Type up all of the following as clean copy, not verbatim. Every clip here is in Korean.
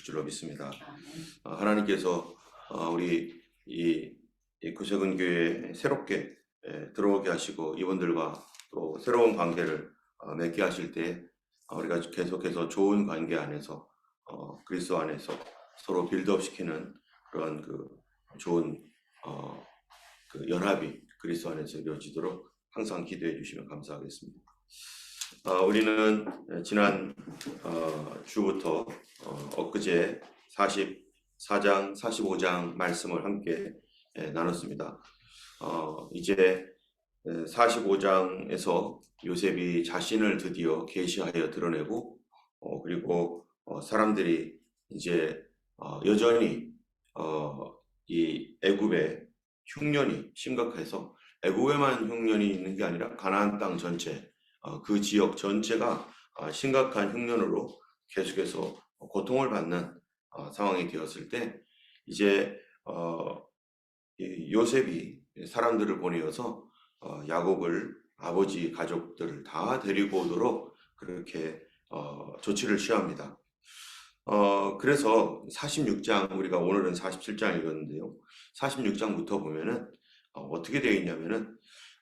줄로 믿습니다. 하나님께서 우리 이 구세군 교회에 새롭게 들어오게 하시고 이분들과 또 새로운 관계를 맺게 하실 때 우리가 계속해서 좋은 관계 안에서 그리스도 안에서 서로 빌드업 시키는 그런 그 좋은 그 연합이 그리스도 안에서 이루어지도록 항상 기도해 주시면 감사하겠습니다. 우리는 지난 주부터 엊그제 44장, 45장 말씀을 함께 나눴습니다. 이제 45장에서 요셉이 자신을 드디어 계시하여 드러내고 그리고 사람들이 이제 여전히 이 애굽의 흉년이 심각해서 애굽에만 흉년이 있는 게 아니라 가나안 땅 전체 그 지역 전체가 심각한 흉년으로 계속해서 고통을 받는 상황이 되었을 때 이제 요셉이 사람들을 보내어서 야곱을 아버지 가족들을 다 데리고 오도록 그렇게 조치를 취합니다. 그래서 46장 우리가 오늘은 47장 읽었는데요. 46장부터 보면은 어떻게 되어 있냐면은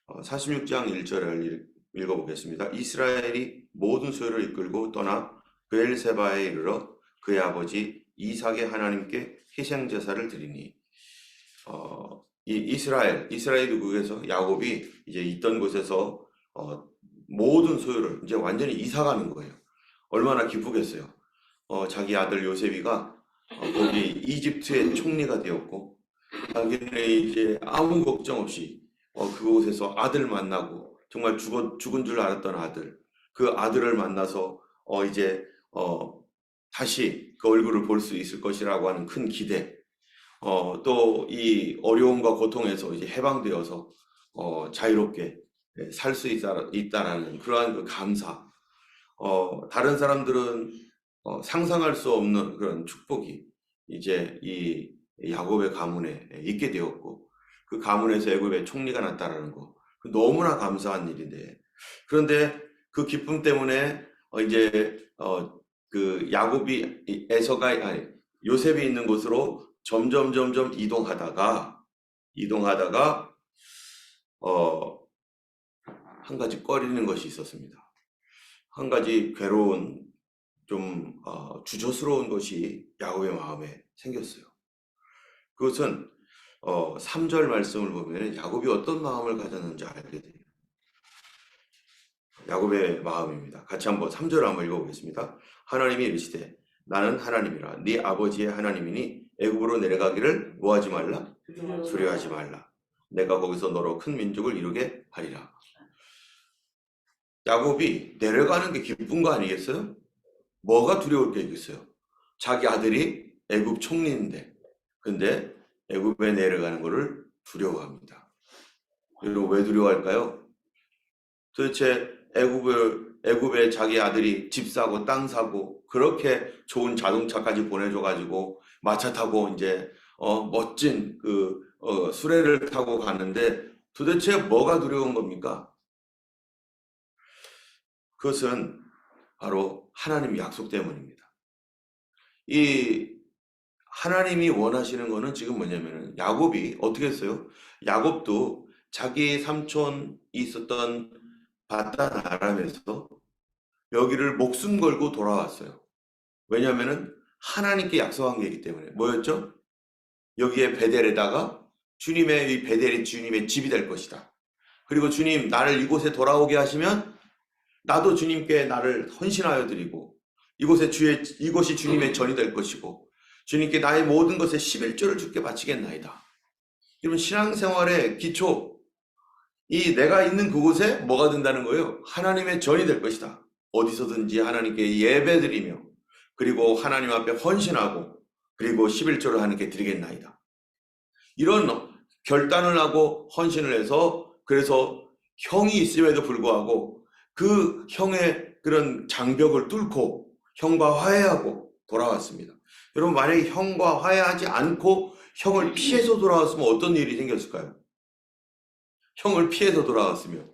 46장 1절을 읽어보겠습니다. 이스라엘이 모든 소유를 이끌고 떠나 브엘세바에 이르러 그의 아버지 이삭의 하나님께 희생제사를 드리니 이 이스라엘 국에서 야곱이 이제 있던 곳에서 모든 소유를 이제 완전히 이사 가는 거예요. 얼마나 기쁘겠어요. 자기 아들 요셉이가 거기 이집트의 총리가 되었고 자기는 이제 아무 걱정 없이 그곳에서 아들 만나고 정말 죽은 줄 알았던 아들, 그 아들을 만나서 이제 다시 그 얼굴을 볼 수 있을 것이라고 하는 큰 기대, 또 이 어려움과 고통에서 이제 해방되어서 자유롭게 살 수 있다라는 그러한 그 감사, 다른 사람들은 상상할 수 없는 그런 축복이 이제 이 야곱의 가문에 있게 되었고 그 가문에서 애굽의 총리가 났다라는 거 너무나 감사한 일인데 그런데 그 기쁨 때문에 이제 그 요셉이 있는 곳으로 점점 이동하다가 한 가지 꺼리는 것이 있었습니다. 한 가지 괴로운 좀 주저스러운 것이 야곱의 마음에 생겼어요. 그것은 3절 말씀을 보면 야곱이 어떤 마음을 가졌는지 알게 돼요. 야곱의 마음입니다. 같이 한번 3절 한번 읽어보겠습니다. 하나님이 이르시되 나는 하나님이라 네 아버지의 하나님이니 애굽으로 내려가기를 뭐하지 말라? 두려워하지 말라. 내가 거기서 너로 큰 민족을 이루게 하리라. 야곱이 내려가는 게 기쁜 거 아니겠어요? 뭐가 두려울 게 있겠어요? 자기 아들이 애굽 총리인데 근데 애굽에 내려가는 것을 두려워합니다. 여러분 왜 두려워할까요? 도대체 애굽에 자기 아들이 집 사고 땅 사고 그렇게 좋은 자동차까지 보내줘가지고 마차 타고 이제 멋진 그 수레를 타고 가는데 도대체 뭐가 두려운 겁니까? 그것은 바로 하나님의 약속 때문입니다. 이 하나님이 원하시는 거는 지금 뭐냐면은 야곱이 어떻게 했어요? 야곱도 자기 삼촌이 있었던 바단 아람에서 여기를 목숨 걸고 돌아왔어요. 왜냐하면은 하나님께 약속한 게 있기 때문에. 뭐였죠? 여기에 베델에다가 주님의 이 베델이 주님의 집이 될 것이다. 그리고 주님 나를 이곳에 돌아오게 하시면 나도 주님께 나를 헌신하여 드리고 이곳이 주님의 전이 될 것이고 주님께 나의 모든 것에 11조를 주께 바치겠나이다. 이런 신앙생활의 기초, 이 내가 있는 그곳에 뭐가 된다는 거예요? 하나님의 전이 될 것이다. 어디서든지 하나님께 예배드리며 그리고 하나님 앞에 헌신하고 그리고 11조를 하나님께 드리겠나이다. 이런 결단을 하고 헌신을 해서 그래서 형이 있음에도 불구하고 그 형의 그런 장벽을 뚫고 형과 화해하고 돌아왔습니다. 여러분 만약에 형과 화해하지 않고 형을 피해서 돌아왔으면 어떤 일이 생겼을까요? 형을 피해서 돌아왔으면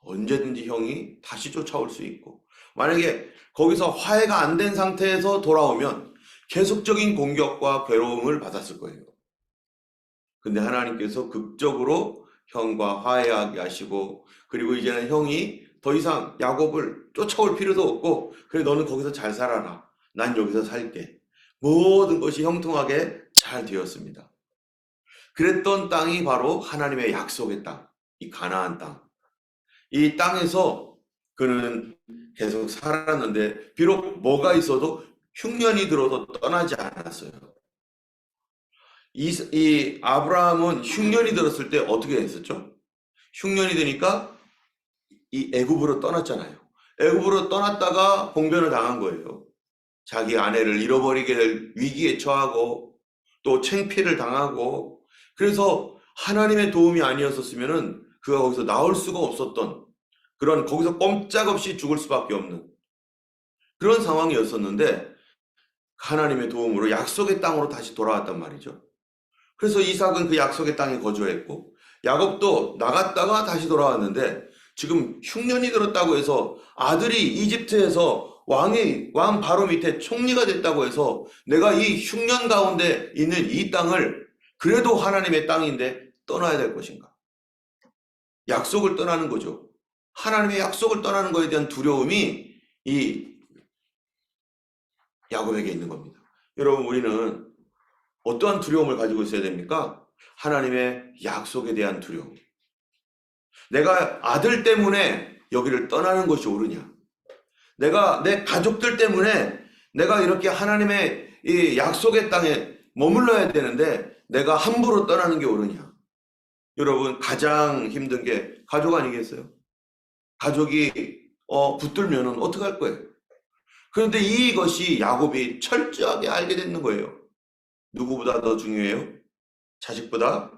언제든지 형이 다시 쫓아올 수 있고 만약에 거기서 화해가 안 된 상태에서 돌아오면 계속적인 공격과 괴로움을 받았을 거예요. 근데 하나님께서 극적으로 형과 화해하게 하시고, 그리고 이제는 형이 더 이상 야곱을 쫓아올 필요도 없고, 그래 너는 거기서 잘 살아라. 난 여기서 살게. 모든 것이 형통하게 잘 되었습니다. 그랬던 땅이 바로 하나님의 약속의 땅, 이 가나안 땅. 이 땅에서 그는 계속 살았는데, 비록 뭐가 있어도 흉년이 들어도 떠나지 않았어요. 이 아브라함은 흉년이 들었을 때 어떻게 했었죠? 흉년이 되니까 이 애굽으로 떠났잖아요. 애굽으로 떠났다가 봉변을 당한 거예요. 자기 아내를 잃어버리게 될 위기에 처하고 또 창피를 당하고, 그래서 하나님의 도움이 아니었었으면은 그가 거기서 나올 수가 없었던, 그런, 거기서 꼼짝없이 죽을 수밖에 없는 그런 상황이었었는데, 하나님의 도움으로 약속의 땅으로 다시 돌아왔단 말이죠. 그래서 이삭은 그 약속의 땅에 거주했고, 야곱도 나갔다가 다시 돌아왔는데, 지금 흉년이 들었다고 해서 아들이 이집트에서 왕 바로 밑에 총리가 됐다고 해서 내가 이 흉년 가운데 있는 이 땅을 그래도 하나님의 땅인데 떠나야 될 것인가? 약속을 떠나는 거죠. 하나님의 약속을 떠나는 것에 대한 두려움이 이 야곱에게 있는 겁니다. 여러분, 우리는 어떠한 두려움을 가지고 있어야 됩니까? 하나님의 약속에 대한 두려움. 내가 아들 때문에 여기를 떠나는 것이 옳으냐? 내가 내 가족들 때문에 내가 이렇게 하나님의 이 약속의 땅에 머물러야 되는데 내가 함부로 떠나는 게 옳으냐? 여러분, 가장 힘든 게 가족 아니겠어요? 가족이 붙들면은 어떡할 거예요? 그런데 이것이 야곱이 철저하게 알게 됐는 거예요. 누구보다 더 중요해요? 자식보다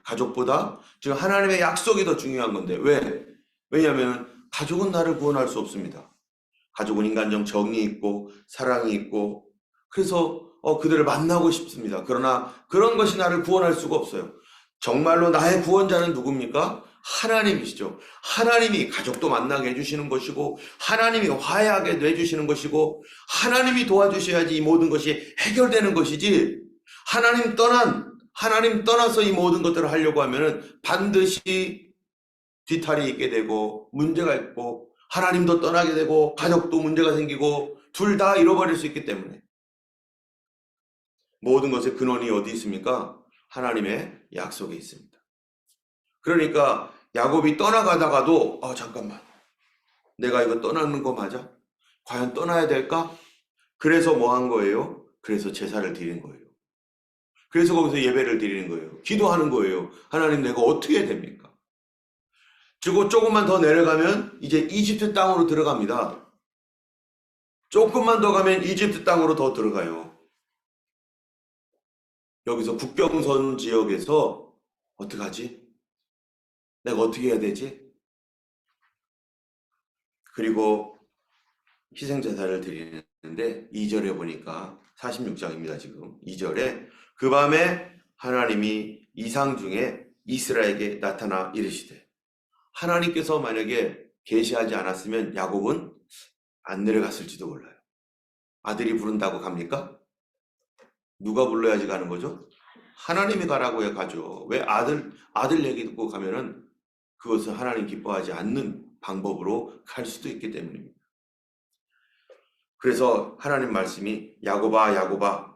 가족보다 지금 하나님의 약속이 더 중요한 건데, 왜? 왜냐하면 가족은 나를 구원할 수 없습니다. 가족은 인간적 정이 있고 사랑이 있고, 그래서 그들을 만나고 싶습니다. 그러나 그런 것이 나를 구원할 수가 없어요. 정말로 나의 구원자는 누굽니까? 하나님이시죠. 하나님이 가족도 만나게 해주시는 것이고, 하나님이 화해하게 해주시는 것이고, 하나님이 도와주셔야지 이 모든 것이 해결되는 것이지, 하나님 떠나서 이 모든 것들을 하려고 하면은 반드시 뒤탈이 있게 되고 문제가 있고, 하나님도 떠나게 되고 가족도 문제가 생기고 둘 다 잃어버릴 수 있기 때문에, 모든 것의 근원이 어디 있습니까? 하나님의 약속에 있습니다. 그러니까 야곱이 떠나가다가도 잠깐만, 내가 이거 떠나는 거 맞아? 과연 떠나야 될까? 그래서 뭐 한 거예요? 그래서 제사를 드린 거예요. 그래서 거기서 예배를 드리는 거예요. 기도하는 거예요. 하나님, 내가 어떻게 해야 됩니까? 그리고 조금만 더 내려가면 이제 이집트 땅으로 들어갑니다. 조금만 더 가면 이집트 땅으로 더 들어가요. 여기서 국경선 지역에서 어떡하지? 내가 어떻게 해야 되지? 그리고 희생제사를 드리는데 2절에 보니까, 46장입니다. 지금 2절에 그 밤에 하나님이 이상 중에 이스라엘에게 나타나 이르시되, 하나님께서 만약에 계시하지 않았으면 야곱은 안 내려갔을지도 몰라요. 아들이 부른다고 갑니까? 누가 불러야지 가는 거죠? 하나님이 가라고 해 가죠. 왜 아들 얘기 듣고 가면은 그것은 하나님 기뻐하지 않는 방법으로 갈 수도 있기 때문입니다. 그래서 하나님 말씀이 야곱아 야곱아,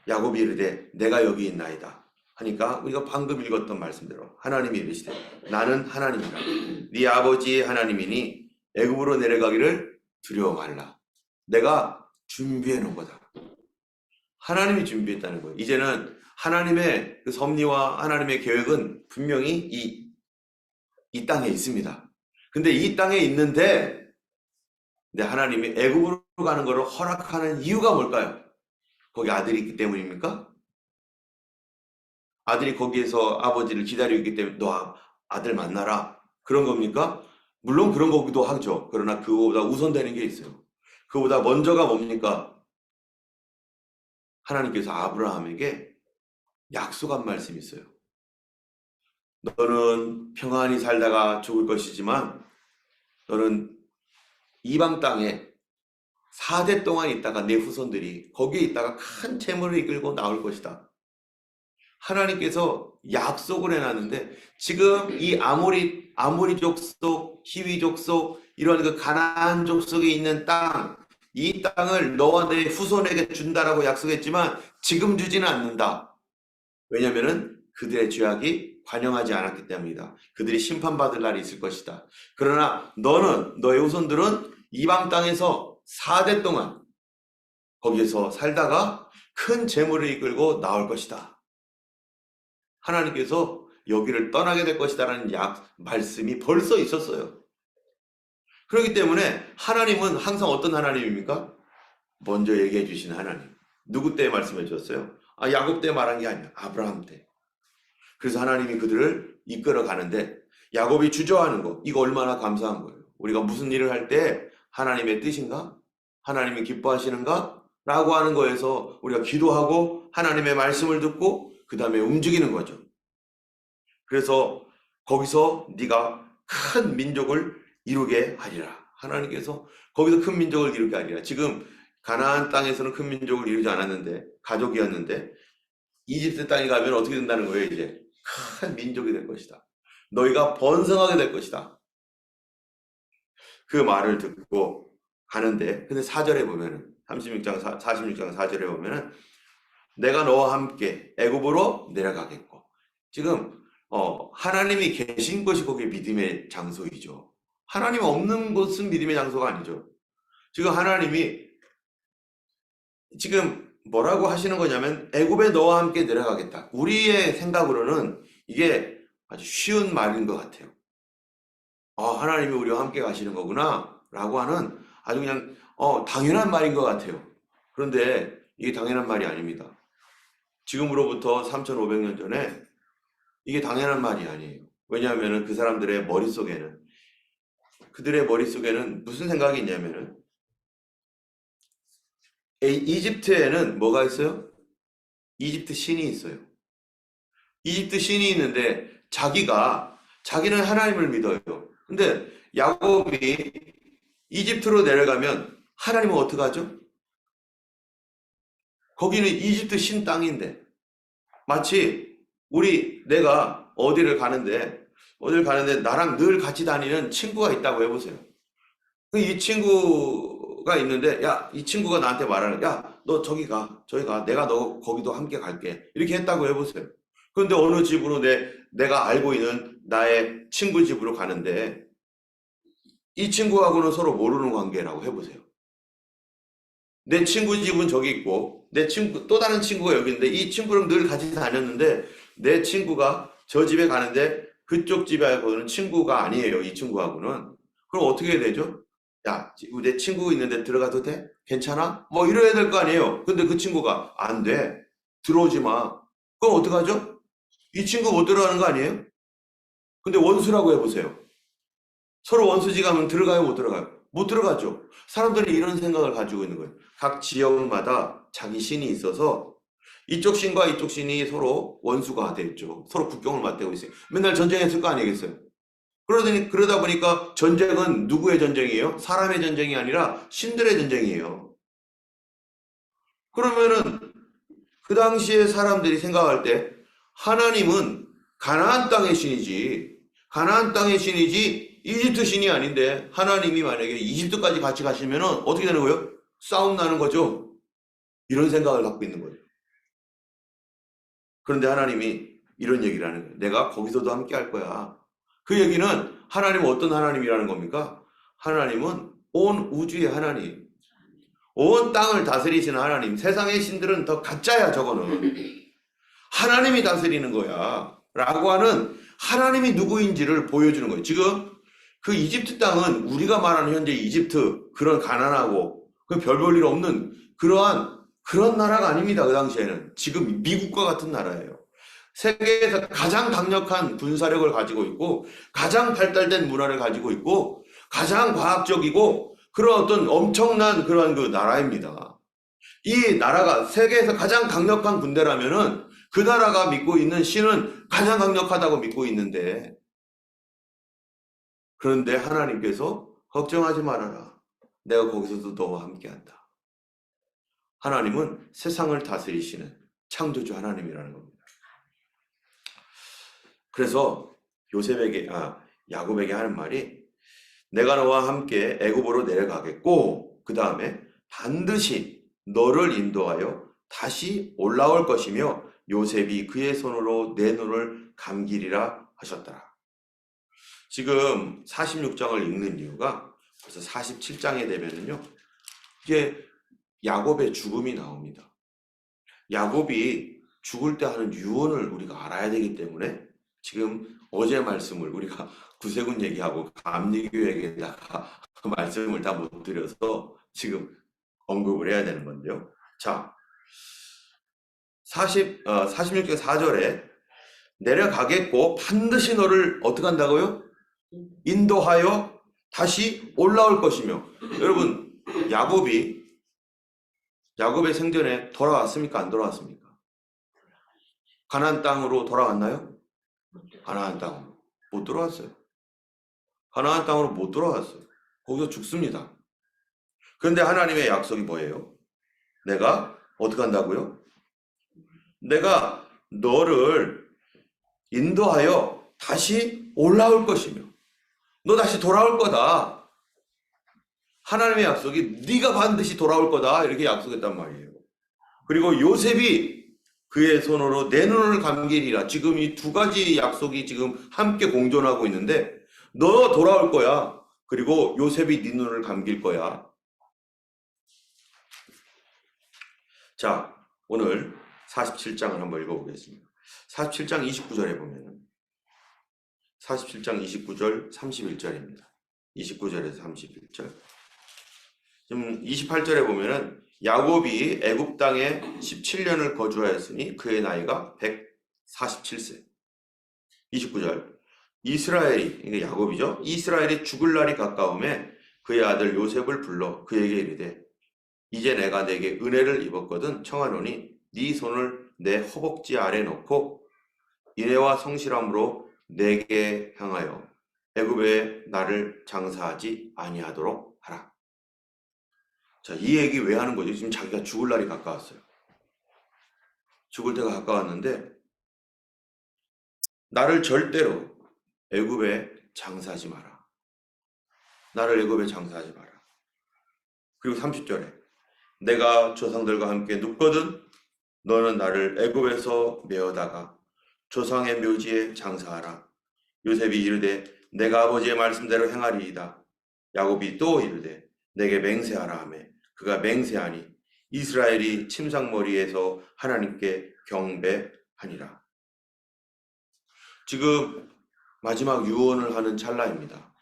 야곱이 이르되 내가 여기 있나이다 하니까, 우리가 방금 읽었던 말씀대로 하나님이 이르시되 나는 하나님이라, 네 아버지의 하나님이니 애굽으로 내려가기를 두려워 말라. 내가 준비해 놓은 거다. 하나님이 준비했다는 거예요. 이제는 하나님의 그 섭리와 하나님의 계획은 분명히 이 땅에 있습니다. 근데 이 땅에 있는데, 하나님이 애굽으로 가는 것을 허락하는 이유가 뭘까요? 거기 아들이 있기 때문입니까? 아들이 거기에서 아버지를 기다리고 있기 때문에 너 아들 만나라, 그런 겁니까? 물론 그런 거기도 하죠. 그러나 그거보다 우선되는 게 있어요. 그거보다 먼저가 뭡니까? 하나님께서 아브라함에게 약속한 말씀이 있어요. 너는 평안히 살다가 죽을 것이지만 너는 이방 땅에 4대 동안 있다가 내 후손들이 거기에 있다가 큰 재물을 이끌고 나올 것이다. 하나님께서 약속을 해놨는데 지금 이 아모리 족속, 히위 족속, 이런 그 가나안 족속에 있는 땅, 이 땅을 너와 내 후손에게 준다라고 약속했지만 지금 주지는 않는다. 왜냐하면은 그들의 죄악이 관영하지 않았기 때문이다. 그들이 심판받을 날이 있을 것이다. 그러나 너의 후손들은 이방 땅에서 4대 동안 거기에서 살다가 큰 재물을 이끌고 나올 것이다. 하나님께서 여기를 떠나게 될 것이다라는 말씀이 벌써 있었어요. 그렇기 때문에 하나님은 항상 어떤 하나님입니까? 먼저 얘기해 주신 하나님. 누구 때 말씀해 주셨어요? 야곱 때 말한 게 아니야. 아브라함 때. 그래서 하나님이 그들을 이끌어 가는데 야곱이 주저하는 거, 이거 얼마나 감사한 거예요. 우리가 무슨 일을 할 때 하나님의 뜻인가? 하나님이 기뻐하시는가? 라고 하는 거에서 우리가 기도하고 하나님의 말씀을 듣고 그 다음에 움직이는 거죠. 그래서 거기서 네가 큰 민족을 이루게 하리라. 하나님께서 거기서 큰 민족을 이루게 하리라. 지금 가나안 땅에서는 큰 민족을 이루지 않았는데, 가족이었는데 이집트 땅에 가면 어떻게 된다는 거예요? 이제 큰 민족이 될 것이다. 너희가 번성하게 될 것이다. 그 말을 듣고 가는데, 근데 4절에 보면은 46장 4절에 보면은 내가 너와 함께 애굽으로 내려가겠고, 지금 하나님이 계신 곳이 거기 믿음의 장소이죠. 하나님 없는 곳은 믿음의 장소가 아니죠. 지금 하나님이 지금 뭐라고 하시는 거냐면 애굽에 너와 함께 내려가겠다. 우리의 생각으로는 이게 아주 쉬운 말인 것 같아요. 하나님이 우리와 함께 가시는 거구나 라고 하는 아주 그냥 당연한 말인 것 같아요. 그런데 이게 당연한 말이 아닙니다. 지금으로부터 3,500년 전에 이게 당연한 말이 아니에요. 왜냐하면 그 사람들의 그들의 머릿속에는 무슨 생각이 있냐면은, 이집트에는 뭐가 있어요? 이집트 신이 있어요. 이집트 신이 있는데 자기는 하나님을 믿어요. 근데 야곱이 이집트로 내려가면 하나님은 어떻게 하죠? 거기는 이집트 신 땅인데, 마치 내가 어디를 가는데 나랑 늘 같이 다니는 친구가 있다고 해보세요. 이 친구가 있는데, 이 친구가 나한테 말하는, 너 저기 가. 내가 너 거기도 함께 갈게. 이렇게 했다고 해보세요. 그런데 어느 집으로 내가 알고 있는 나의 친구 집으로 가는데, 이 친구하고는 서로 모르는 관계라고 해보세요. 내 친구 집은 저기 있고, 또 다른 친구가 여기 있는데, 이 친구랑 늘 같이 다녔는데, 내 친구가 저 집에 가는데, 그쪽 집하고는 친구가 아니에요. 이 친구하고는. 그럼 어떻게 해야 되죠? 내 친구 있는데 들어가도 돼? 괜찮아? 뭐 이래야 될 거 아니에요. 근데 그 친구가 안 돼. 들어오지 마. 그럼 어떡하죠? 이 친구 못 들어가는 거 아니에요? 근데 원수라고 해보세요. 서로 원수지간은 들어가요, 못 들어가요? 못 들어가죠. 사람들이 이런 생각을 가지고 있는 거예요. 각 지역마다 자기 신이 있어서 이쪽 신과 이쪽 신이 서로 원수가 됐죠. 서로 국경을 맞대고 있어요. 맨날 전쟁했을 거 아니겠어요? 그러다 보니까 전쟁은 누구의 전쟁이에요? 사람의 전쟁이 아니라 신들의 전쟁이에요. 그러면은 그 당시에 사람들이 생각할 때 하나님은 가나안 땅의 신이지 이집트 신이 아닌데, 하나님이 만약에 이집트까지 같이 가시면 어떻게 되는 거예요? 싸움 나는 거죠. 이런 생각을 갖고 있는 거예요. 그런데 하나님이 이런 얘기를 하는 거예요. 내가 거기서도 함께 할 거야. 그 얘기는 하나님은 어떤 하나님이라는 겁니까? 하나님은 온 우주의 하나님, 온 땅을 다스리시는 하나님. 세상의 신들은 더 가짜야. 저거는 하나님이 다스리는 거야 라고 하는, 하나님이 누구인지를 보여주는 거예요. 지금 그 이집트 땅은 우리가 말하는 현재 이집트, 그런 가난하고 별 볼 일 없는 그런 나라가 아닙니다. 그 당시에는 지금 미국과 같은 나라예요. 세계에서 가장 강력한 군사력을 가지고 있고, 가장 발달된 문화를 가지고 있고, 가장 과학적이고, 그런 어떤 엄청난 그런 그 나라입니다. 이 나라가 세계에서 가장 강력한 군대라면은 그 나라가 믿고 있는 신은 가장 강력하다고 믿고 있는데, 그런데 하나님께서 걱정하지 말아라. 내가 거기서도 너와 함께한다. 하나님은 세상을 다스리시는 창조주 하나님이라는 겁니다. 그래서 야곱에게 하는 말이 내가 너와 함께 애굽으로 내려가겠고 그 다음에 반드시 너를 인도하여 다시 올라올 것이며 요셉이 그의 손으로 내 눈을 감기리라 하셨더라. 지금 46장을 읽는 이유가 그래서 47장에 되면은요, 이게 야곱의 죽음이 나옵니다. 야곱이 죽을 때 하는 유언을 우리가 알아야 되기 때문에 지금 어제 말씀을 우리가 구세군 얘기하고 감리교에게다가 말씀을 다 못 드려서 지금 언급을 해야 되는 건데요. 자, 46장 4절에 내려가겠고 반드시 너를 어떻게 한다고요? 인도하여 다시 올라올 것이며. 여러분, 야곱의 생전에 돌아왔습니까? 안 돌아왔습니까? 가나안 땅으로 돌아왔나요? 가나안 땅으로 못 돌아왔어요. 가나안 땅으로 못 돌아왔어요. 거기서 죽습니다. 그런데 하나님의 약속이 뭐예요? 내가 어떻게 한다고요? 내가 너를 인도하여 다시 올라올 것이며 너 다시 돌아올 거다. 하나님의 약속이 네가 반드시 돌아올 거다 이렇게 약속했단 말이에요. 그리고 요셉이 그의 손으로 내 눈을 감기리라. 지금 이 두 가지 약속이 지금 함께 공존하고 있는데 너 돌아올 거야. 그리고 요셉이 네 눈을 감길 거야. 자, 오늘 47장을 한번 읽어보겠습니다. 47장 29절에 보면은 47장 29절 31절입니다. 29절에서 31절. 지금 28절에 보면은 야곱이 애굽 땅에 17년을 거주하였으니 그의 나이가 147세. 29절. 이스라엘이, 이게 야곱이죠. 이스라엘이 죽을 날이 가까움에 그의 아들 요셉을 불러 그에게 이르되 이제 내가 내게 은혜를 입었거든 청하노니 네 손을 내 허벅지 아래 놓고 인애와 성실함으로 내게 향하여 애굽에 나를 장사하지 아니하도록 하라. 자, 이 얘기 왜 하는 거죠? 지금 자기가 죽을 날이 가까웠어요. 죽을 때가 가까웠는데 나를 절대로 애굽에 장사하지 마라. 나를 애굽에 장사하지 마라. 그리고 30절에 내가 조상들과 함께 눕거든 너는 나를 애굽에서 메어다가 조상의 묘지에 장사하라. 요셉이 이르되 내가 아버지의 말씀대로 행하리이다. 야곱이 또 이르되 내게 맹세하라 하며 그가 맹세하니 이스라엘이 침상머리에서 하나님께 경배하니라. 지금 마지막 유언을 하는 찰나입니다.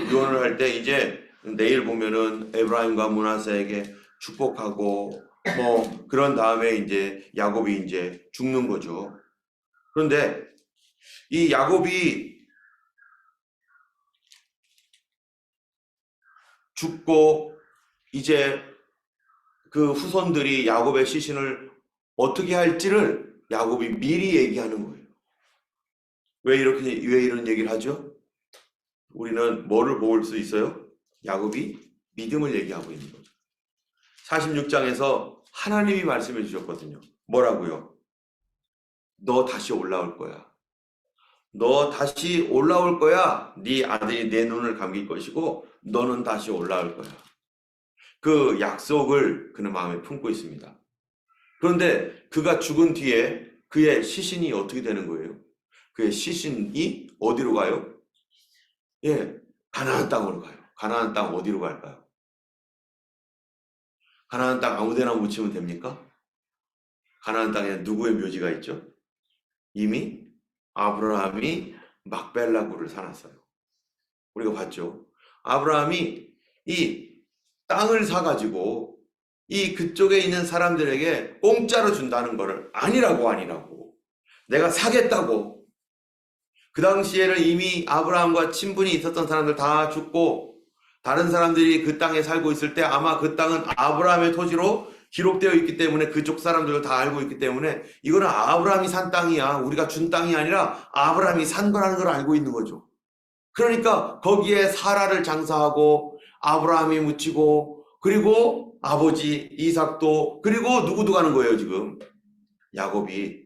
유언을 할 때 이제 내일 보면은 에브라임과 므낫세에게 축복하고 뭐 그런 다음에 이제 야곱이 이제 죽는 거죠. 그런데 이 야곱이 죽고 이제 그 후손들이 야곱의 시신을 어떻게 할지를 야곱이 미리 얘기하는 거예요. 왜 이런 얘기를 하죠? 우리는 뭐를 볼 수 있어요? 야곱이 믿음을 얘기하고 있는 거죠. 46장에서 하나님이 말씀해 주셨거든요. 뭐라고요? 너 다시 올라올 거야. 너 다시 올라올 거야. 네 아들이 내 눈을 감길 것이고 너는 다시 올라올 거야. 그 약속을 그는 마음에 품고 있습니다. 그런데 그가 죽은 뒤에 그의 시신이 어떻게 되는 거예요? 그의 시신이 어디로 가요? 예, 가나안 땅으로 가요. 가나안 땅 어디로 갈까요? 가나안 땅 아무데나 묻히면 됩니까? 가나안 땅에 누구의 묘지가 있죠? 이미 아브라함이 막벨라 굴을 사놨어요. 우리가 봤죠? 아브라함이 이 땅을 사가지고 이 그쪽에 있는 사람들에게 공짜로 준다는 거를 아니라고 내가 사겠다고. 그 당시에는 이미 아브라함과 친분이 있었던 사람들 다 죽고 다른 사람들이 그 땅에 살고 있을 때 아마 그 땅은 아브라함의 토지로 기록되어 있기 때문에 그쪽 사람들도 다 알고 있기 때문에 이거는 아브라함이 산 땅이야. 우리가 준 땅이 아니라 아브라함이 산 거라는 걸 알고 있는 거죠. 그러니까 거기에 사라를 장사하고 아브라함이 묻히고, 그리고 아버지 이삭도, 그리고 누구도 가는 거예요, 지금. 야곱이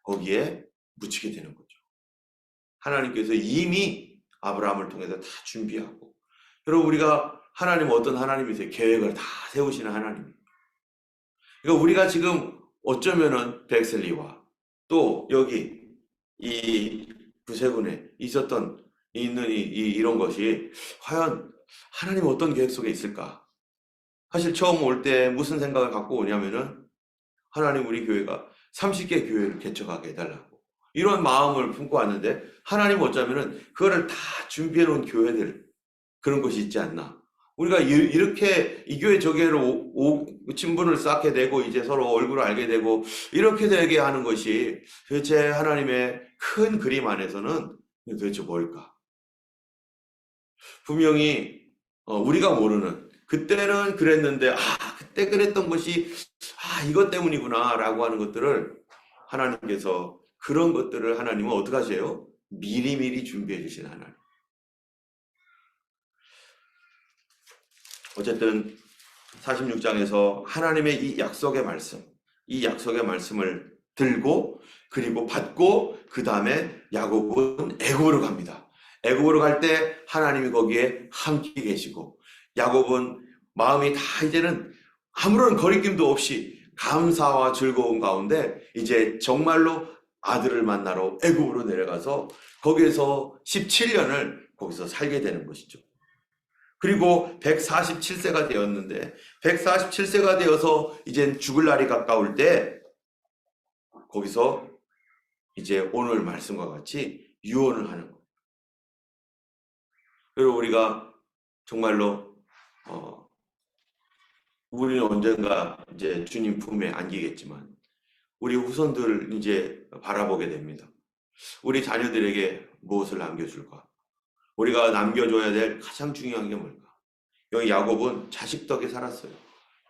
거기에 묻히게 되는 거죠. 하나님께서 이미 아브라함을 통해서 다 준비하고. 여러분, 우리가 하나님 어떤 하나님이세요? 계획을 다 세우시는 하나님입니다. 그러니까 우리가 지금 어쩌면은 백슬리와 또 여기 이 구세군에 있는 이런 것이 과연 하나님 어떤 계획 속에 있을까? 사실 처음 올 때 무슨 생각을 갖고 오냐면은 하나님 우리 교회가 30개 교회를 개척하게 해달라고 이런 마음을 품고 왔는데 하나님 어쩌면은 그거를 다 준비해 놓은 교회들 그런 것이 있지 않나. 우리가 이렇게 이 교회 저 교회로 친분을 쌓게 되고 이제 서로 얼굴을 알게 되고 이렇게 되게 하는 것이 도대체 하나님의 큰 그림 안에서는 도대체 뭘까? 분명히 우리가 모르는 그때는 그랬는데 그때 그랬던 것이 이것 때문이구나 라고 하는 것들을 하나님께서 그런 것들을 하나님은 어떻게 하세요? 미리미리 준비해 주신 하나님. 어쨌든 46장에서 하나님의 이 약속의 말씀을 들고 그리고 받고 그 다음에 야곱은 애굽으로 갑니다. 애굽으로 갈 때 하나님이 거기에 함께 계시고 야곱은 마음이 다 이제는 아무런 거리낌도 없이 감사와 즐거운 가운데 이제 정말로 아들을 만나러 애굽으로 내려가서 거기에서 17년을 거기서 살게 되는 것이죠. 그리고 147세가 되었는데 147세가 되어서 이제 죽을 날이 가까울 때 거기서 이제 오늘 말씀과 같이 유언을 하는 거예요. 그리고 우리가 정말로 우리는 언젠가 이제 주님 품에 안기겠지만 우리 후손들을 이제 바라보게 됩니다. 우리 자녀들에게 무엇을 남겨줄까? 우리가 남겨줘야 될 가장 중요한 게 뭘까? 여기 야곱은 자식 덕에 살았어요.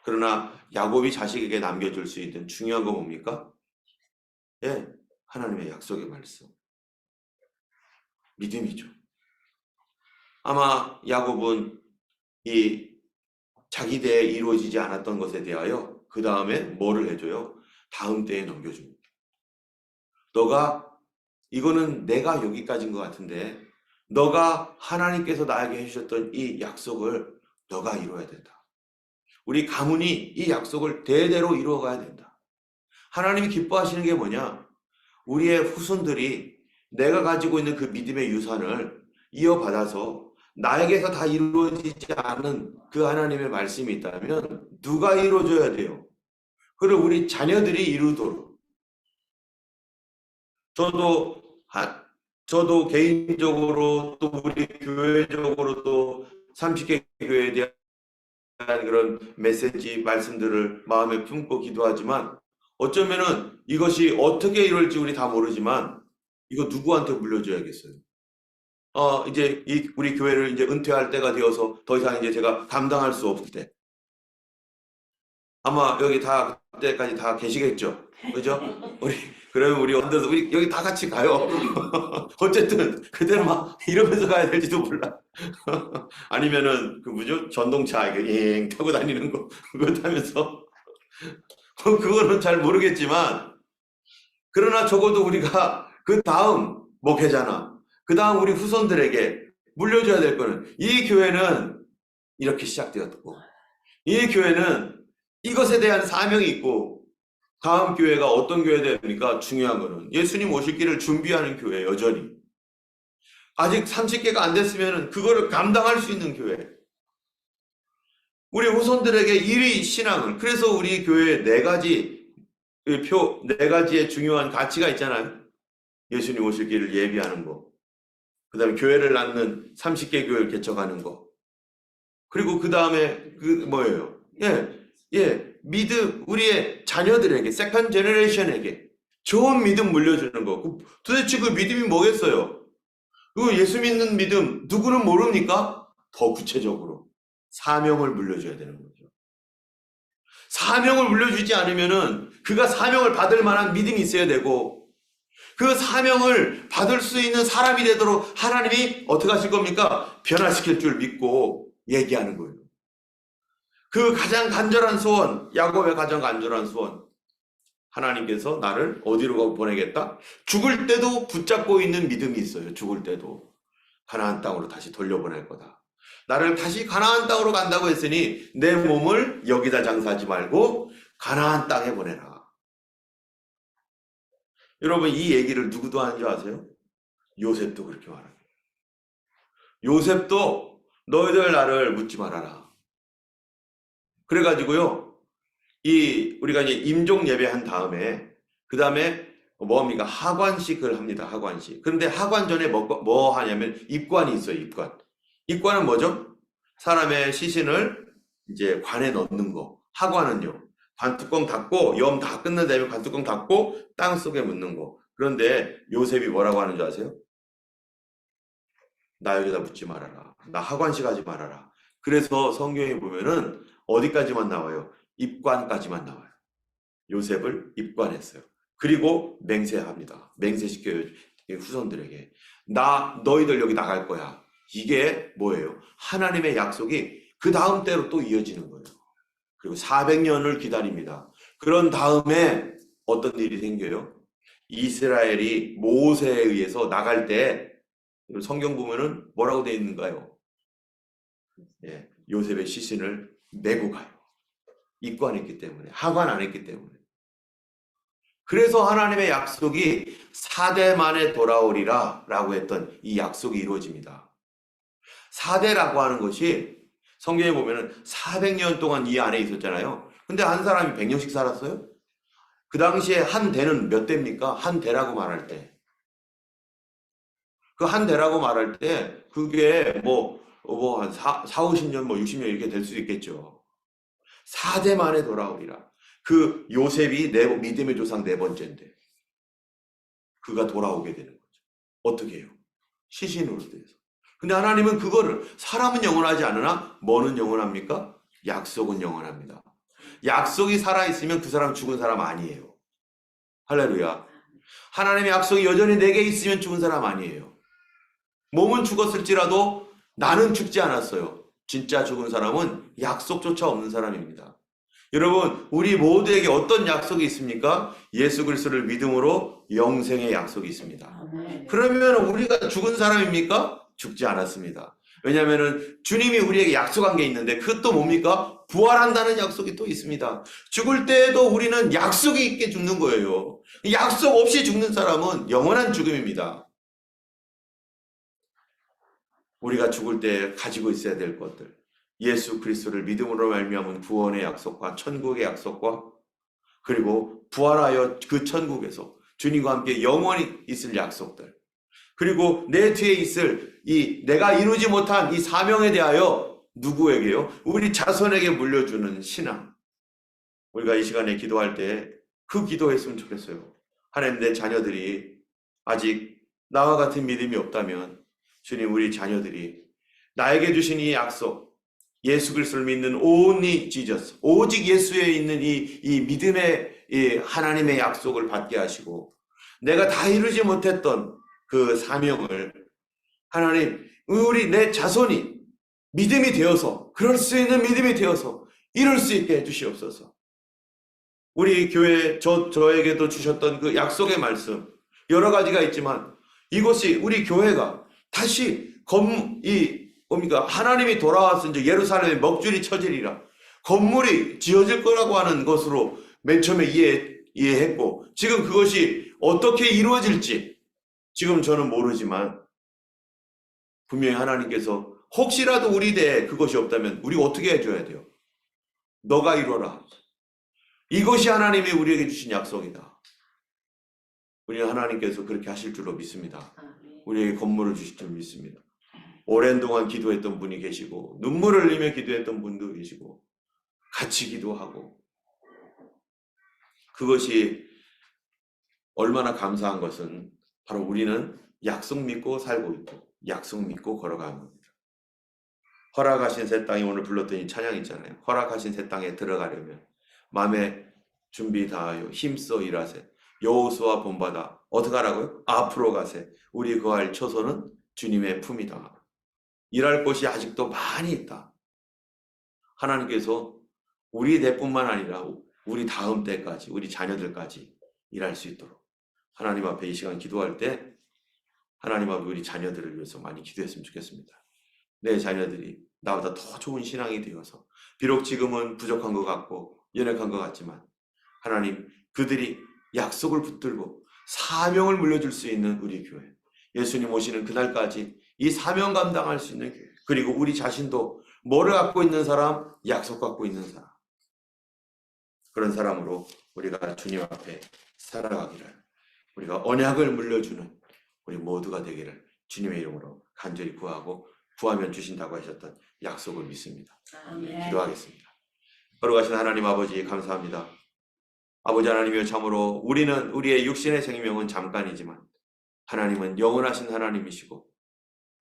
그러나 야곱이 자식에게 남겨줄 수 있는 중요한 건 뭡니까? 예, 하나님의 약속의 말씀. 믿음이죠. 아마 야곱은 이 자기 때에 이루어지지 않았던 것에 대하여 그 다음에 뭐를 해줘요? 다음 때에 넘겨줍니다. 이거는 내가 여기까지인 것 같은데 너가 하나님께서 나에게 해주셨던 이 약속을 너가 이루어야 된다. 우리 가문이 이 약속을 대대로 이루어가야 된다. 하나님이 기뻐하시는 게 뭐냐? 우리의 후손들이 내가 가지고 있는 그 믿음의 유산을 이어받아서 나에게서 다 이루어지지 않은 그 하나님의 말씀이 있다면 누가 이루어줘야 돼요? 그걸 우리 자녀들이 이루도록. 저도 개인적으로 또 우리 교회적으로 또 30개 교회에 대한 그런 메시지 말씀들을 마음에 품고 기도하지만 어쩌면은 이것이 어떻게 이룰지 우리 다 모르지만 이거 누구한테 물려줘야겠어요? 이제 우리 교회를 이제 은퇴할 때가 되어서 더 이상 이제 제가 감당할 수 없을 때 아마 여기 다 그때까지 다 계시겠죠, 그죠? 그러면 우리 여기 다 같이 가요. 어쨌든 그때는 막 이러면서 가야 될지도 몰라. 아니면은 그 뭐죠? 전동차 이거 타고 다니는 거 그거 타면서 그거는 잘 모르겠지만 그러나 적어도 우리가 그 다음 목회자나 그 다음 우리 후손들에게 물려줘야 될 거는 이 교회는 이렇게 시작되었고 이 교회는 이것에 대한 사명이 있고 다음 교회가 어떤 교회가 됩니까? 중요한 거는 예수님 오실 길을 준비하는 교회 여전히 아직 30개가 안 됐으면 그거를 감당할 수 있는 교회 우리 후손들에게 이리 신앙을 그래서 우리 교회에 네 가지의 중요한 가치가 있잖아요. 예수님 오실 길을 예비하는 거 그 다음에 교회를 낳는 30개 교회를 개척하는 거 그리고 그 다음에 뭐예요? 믿음 우리의 자녀들에게 세컨 제너레이션에게 좋은 믿음 물려주는 거 도대체 그 믿음이 뭐겠어요? 그 예수 믿는 믿음 누구는 모릅니까? 더 구체적으로 사명을 물려줘야 되는 거죠. 사명을 물려주지 않으면은 그가 사명을 받을 만한 믿음이 있어야 되고 그 사명을 받을 수 있는 사람이 되도록 하나님이 어떻게 하실 겁니까? 변화시킬 줄 믿고 얘기하는 거예요. 그 가장 간절한 소원, 야곱의 가장 간절한 소원, 하나님께서 나를 어디로 보내겠다? 죽을 때도 붙잡고 있는 믿음이 있어요. 죽을 때도 가나안 땅으로 다시 돌려보낼 거다. 나를 다시 가나안 땅으로 간다고 했으니 내 몸을 여기다 장사하지 말고 가나안 땅에 보내라. 여러분, 이 얘기를 누구도 하는 줄 아세요? 요셉도 그렇게 말합니다. 요셉도 너희들 나를 묻지 말아라. 그래가지고요, 우리가 이제 임종 예배한 다음에, 그 다음에 뭡니까? 하관식을 합니다. 하관식. 그런데 하관 전에 뭐 하냐면 입관이 있어요. 입관. 입관은 뭐죠? 사람의 시신을 이제 관에 넣는 거. 하관은요, 관뚜껑 닫고 염 다 끝난 다음에 관뚜껑 닫고 땅 속에 묻는 거. 그런데 요셉이 뭐라고 하는 줄 아세요? 나 여기다 묻지 말아라. 나 하관식 하지 말아라. 그래서 성경에 보면은 어디까지만 나와요? 입관까지만 나와요. 요셉을 입관했어요. 그리고 맹세합니다. 맹세시켜요. 후손들에게. 너희들 여기 나갈 거야. 이게 뭐예요? 하나님의 약속이 그 다음 때로 또 이어지는 거예요. 그리고 400년을 기다립니다. 그런 다음에 어떤 일이 생겨요? 이스라엘이 모세에 의해서 나갈 때 성경 보면은 뭐라고 되어 있는가요? 예, 요셉의 시신을 메고 가요. 입관했기 때문에, 하관 안 했기 때문에. 그래서 하나님의 약속이 4대 만에 돌아오리라 라고 했던 이 약속이 이루어집니다. 4대라고 하는 것이 성경에 보면은 400년 동안 이 안에 있었잖아요. 근데 한 사람이 100년씩 살았어요? 그 당시에 한 대는 몇 대입니까? 한 대라고 말할 때. 그 한 대라고 말할 때 그게 한 4, 50년, 60년 이렇게 될 수도 있겠죠. 4대 만에 돌아오리라. 그 요셉이 믿음의 조상 네 번째인데 그가 돌아오게 되는 거죠. 어떻게 해요? 시신으로 돼서. 근데 하나님은 그거를, 사람은 영원하지 않으나 뭐는 영원합니까? 약속은 영원합니다. 약속이 살아있으면 그 사람 죽은 사람 아니에요. 할렐루야. 하나님의 약속이 여전히 내게 있으면 죽은 사람 아니에요. 몸은 죽었을지라도 나는 죽지 않았어요. 진짜 죽은 사람은 약속조차 없는 사람입니다. 여러분, 우리 모두에게 어떤 약속이 있습니까? 예수 그리스도를 믿음으로 영생의 약속이 있습니다. 그러면 우리가 죽은 사람입니까? 죽지 않았습니다. 왜냐하면 주님이 우리에게 약속한 게 있는데 그것도 뭡니까? 부활한다는 약속이 또 있습니다. 죽을 때에도 우리는 약속이 있게 죽는 거예요. 약속 없이 죽는 사람은 영원한 죽음입니다. 우리가 죽을 때 가지고 있어야 될 것들, 예수 그리스도를 믿음으로 말미암은 구원의 약속과 천국의 약속과 그리고 부활하여 그 천국에서 주님과 함께 영원히 있을 약속들, 그리고 내 뒤에 있을 내가 이루지 못한 이 사명에 대하여 누구에게요? 우리 자손에게 물려주는 신앙. 우리가 이 시간에 기도할 때 그 기도했으면 좋겠어요. 하나님, 내 자녀들이 아직 나와 같은 믿음이 없다면 주님, 우리 자녀들이 나에게 주신 이 약속, 예수 그리스도를 믿는 only Jesus, 오직 예수에 있는 이 믿음의 이 하나님의 약속을 받게 하시고, 내가 다 이루지 못했던 그 사명을 하나님, 내 자손이 믿음이 되어서, 그럴 수 있는 믿음이 되어서 이룰 수 있게 해주시옵소서. 우리 교회 저에게도 주셨던 그 약속의 말씀 여러 가지가 있지만, 이것이 우리 교회가 다시 하나님이 돌아와서 이제 예루살렘에 먹줄이 쳐지리라, 건물이 지어질 거라고 하는 것으로 맨 처음에 이해했고, 지금 그것이 어떻게 이루어질지 지금 저는 모르지만, 분명히 하나님께서 혹시라도 우리 대에 그것이 없다면 우리가 어떻게 해줘야 돼요? 너가 이루어라. 이것이 하나님이 우리에게 주신 약속이다. 우리 하나님께서 그렇게 하실 줄로 믿습니다. 우리에게 건물을 주실 줄 믿습니다. 오랜 동안 기도했던 분이 계시고, 눈물을 흘리며 기도했던 분도 계시고, 같이 기도하고, 그것이 얼마나 감사한 것은 바로 우리는 약속 믿고 살고 있고 약속 믿고 걸어가는 겁니다. 허락하신 새 땅이, 오늘 불렀던 이 찬양 있잖아요. 허락하신 새 땅에 들어가려면 마음에 준비 다하여 힘써 일하세. 여호수아 본받아 어떻게 하라고요? 앞으로 가세. 우리 거할 처소는 주님의 품이다. 일할 곳이 아직도 많이 있다. 하나님께서 우리 대뿐만 아니라 우리 다음 때까지, 우리 자녀들까지 일할 수 있도록 하나님 앞에 이 시간 기도할 때 하나님 앞에 우리 자녀들을 위해서 많이 기도했으면 좋겠습니다. 내 자녀들이 나보다 더 좋은 신앙이 되어서 비록 지금은 부족한 것 같고 연약한 것 같지만 하나님 그들이 약속을 붙들고 사명을 물려줄 수 있는 우리 교회, 예수님 오시는 그날까지 이 사명 감당할 수 있는 교회, 그리고 우리 자신도 뭐를 갖고 있는 사람? 약속 갖고 있는 사람, 그런 사람으로 우리가 주님 앞에 살아가기를, 우리가 언약을 물려주는 우리 모두가 되기를 주님의 이름으로 간절히 구하고 구하면 주신다고 하셨던 약속을 믿습니다. 아멘. 기도하겠습니다. 거룩하신 하나님 아버지 감사합니다. 아버지 하나님이여, 참으로 우리는 우리의 육신의 생명은 잠깐이지만 하나님은 영원하신 하나님이시고,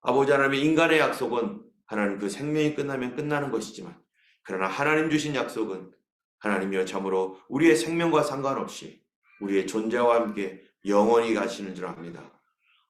아버지 하나님의 인간의 약속은 하나님 그 생명이 끝나면 끝나는 것이지만, 그러나 하나님 주신 약속은 하나님이여 참으로 우리의 생명과 상관없이 우리의 존재와 함께 영원히 가시는 줄 압니다.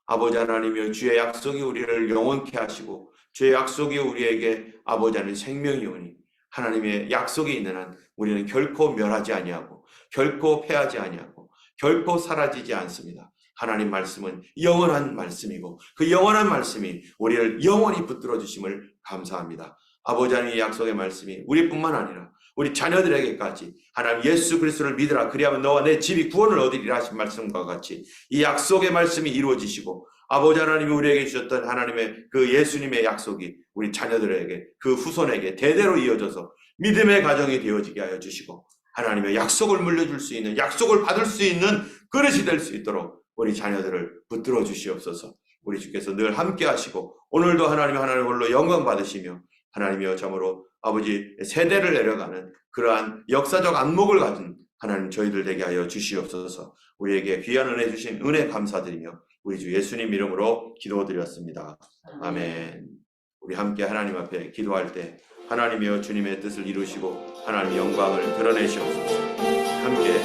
아버지 하나님이여, 주의 약속이 우리를 영원케 하시고 주의 약속이 우리에게 아버지 하나님 생명이 오니 하나님의 약속이 있는 한 우리는 결코 멸하지 아니하고 결코 패하지 아니하고 결코 사라지지 않습니다. 하나님 말씀은 영원한 말씀이고 그 영원한 말씀이 우리를 영원히 붙들어 주심을 감사합니다. 아버지 하나님의 약속의 말씀이 우리뿐만 아니라 우리 자녀들에게까지 하나님 예수 그리스도를 믿으라 그리하면 너와 내 집이 구원을 얻으리라 하신 말씀과 같이 이 약속의 말씀이 이루어지시고, 아버지 하나님이 우리에게 주셨던 하나님의 그 예수님의 약속이 우리 자녀들에게, 그 후손에게 대대로 이어져서 믿음의 가정이 되어지게 하여 주시고, 하나님의 약속을 물려줄 수 있는, 약속을 받을 수 있는 그릇이 될 수 있도록 우리 자녀들을 붙들어 주시옵소서. 우리 주께서 늘 함께 하시고 오늘도 하나님 홀로 영광 받으시며, 하나님이여 참으로 아버지 세대를 내려가는 그러한 역사적 안목을 가진 하나님 저희들 되게 하여 주시옵소서. 우리에게 귀한 은혜 주신 은혜 감사드리며 우리 주 예수님 이름으로 기도드렸습니다. 아멘. 우리 함께 하나님 앞에 기도할 때 하나님이여 주님의 뜻을 이루시고 하나님의 영광을 드러내시옵소서. 함께